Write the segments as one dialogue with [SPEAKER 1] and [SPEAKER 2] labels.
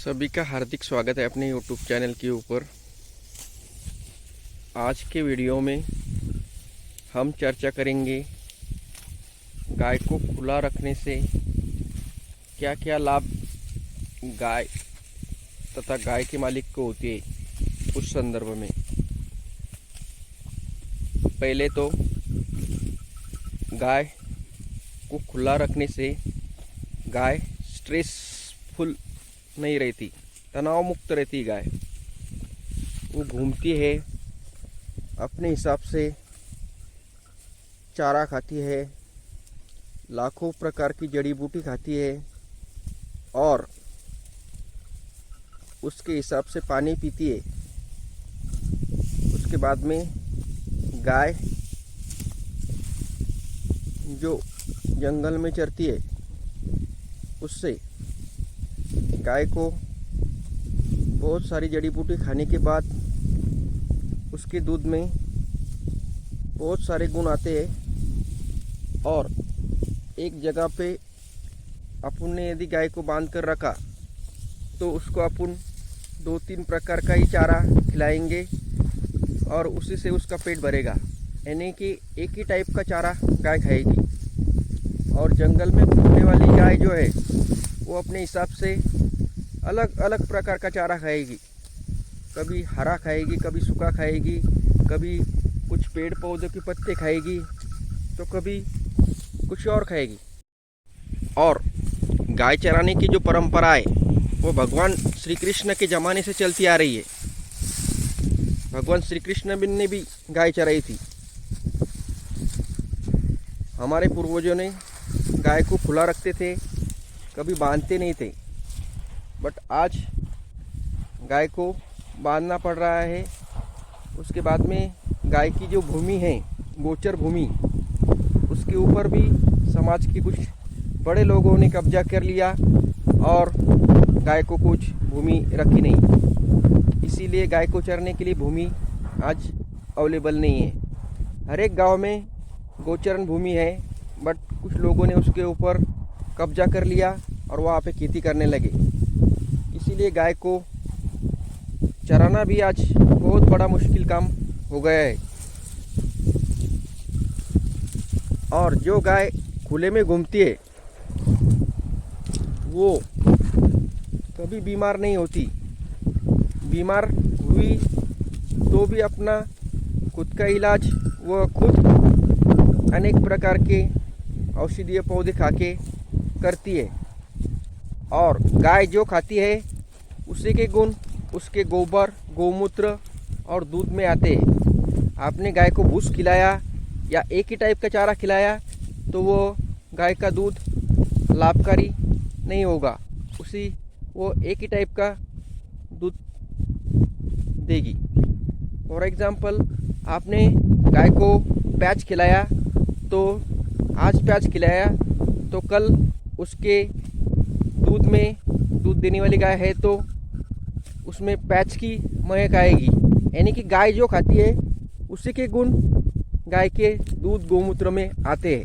[SPEAKER 1] सभी का हार्दिक स्वागत है अपने YouTube चैनल के ऊपर। आज के वीडियो में हम चर्चा करेंगे गाय को खुला रखने से क्या क्या लाभ गाय तथा गाय के मालिक को होती है, उस संदर्भ में। पहले तो गाय को खुला रखने से गाय स्ट्रेसफुल नहीं रहती, तनाव मुक्त रहती गाय। वो घूमती है, अपने हिसाब से चारा खाती है, लाखों प्रकार की जड़ी बूटी खाती है और उसके हिसाब से पानी पीती है। उसके बाद में गाय जो जंगल में चरती है, उससे गाय को बहुत सारी जड़ी बूटी खाने के बाद उसके दूध में बहुत सारे गुण आते हैं। और एक जगह पे अपन ने यदि गाय को बांध कर रखा तो उसको अपन 2-3 प्रकार का ही चारा खिलाएंगे और उसी से उसका पेट भरेगा। यानी कि एक ही टाइप का चारा गाय खाएगी। और जंगल में घूमने वाली गाय जो है वो अपने हिसाब से अलग अलग प्रकार का चारा खाएगी। कभी हरा खाएगी, कभी सूखा खाएगी, कभी कुछ पेड़ पौधों के पत्ते खाएगी, तो कभी कुछ और खाएगी। और गाय चराने की जो परंपरा है वो भगवान श्री कृष्ण के ज़माने से चलती आ रही है। भगवान श्री कृष्ण ने भी गाय चराई थी। हमारे पूर्वजों ने गाय को खुला रखते थे, कभी बांधते नहीं थे। बट आज गाय को बांधना पड़ रहा है। उसके बाद में गाय की जो भूमि है, गोचर भूमि, उसके ऊपर भी समाज के कुछ बड़े लोगों ने कब्जा कर लिया और गाय को कुछ भूमि रखी नहीं। इसीलिए गाय को चरने के लिए भूमि आज अवेलेबल नहीं है। हर एक गांव में गोचरण भूमि है, बट कुछ लोगों ने उसके ऊपर कब्जा कर लिया और वहाँ पे खेती करने लगे। इसीलिए गाय को चराना भी आज बहुत बड़ा मुश्किल काम हो गया है। और जो गाय खुले में घूमती है वो कभी बीमार नहीं होती। बीमार हुई तो भी अपना खुद का इलाज वह खुद अनेक प्रकार के औषधीय पौधे खा के करती है। और गाय जो खाती है उसी के गुण उसके गोबर, गौमूत्र और दूध में आते हैं। आपने गाय को भूस खिलाया या एक ही टाइप का चारा खिलाया तो वो गाय का दूध लाभकारी नहीं होगा। वो एक ही टाइप का दूध देगी। फॉर एग्ज़ाम्पल, आपने गाय को पैच खिलाया तो आज पैच खिलाया तो कल उसके दूध में, दूध देने वाली गाय है तो उसमें पैच की महक आएगी। यानी कि गाय जो खाती है उसी के गुण गाय के दूध गौमूत्र में आते हैं।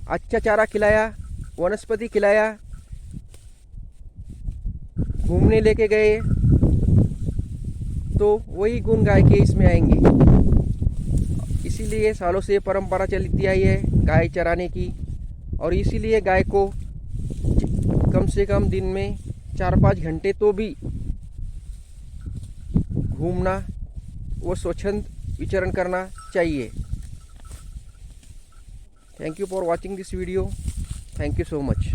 [SPEAKER 1] अच्छा चारा खिलाया, वनस्पति खिलाया, घूमने लेके गए तो वही गुण गाय के इसमें आएंगे। इसीलिए सालों से परंपरा चलती आई है गाय चराने की। और इसीलिए गाय को कम से कम दिन में 4-5 घंटे तो भी घूमना, वो स्वच्छंद विचरण करना चाहिए। Thank you for watching this video. Thank you so much.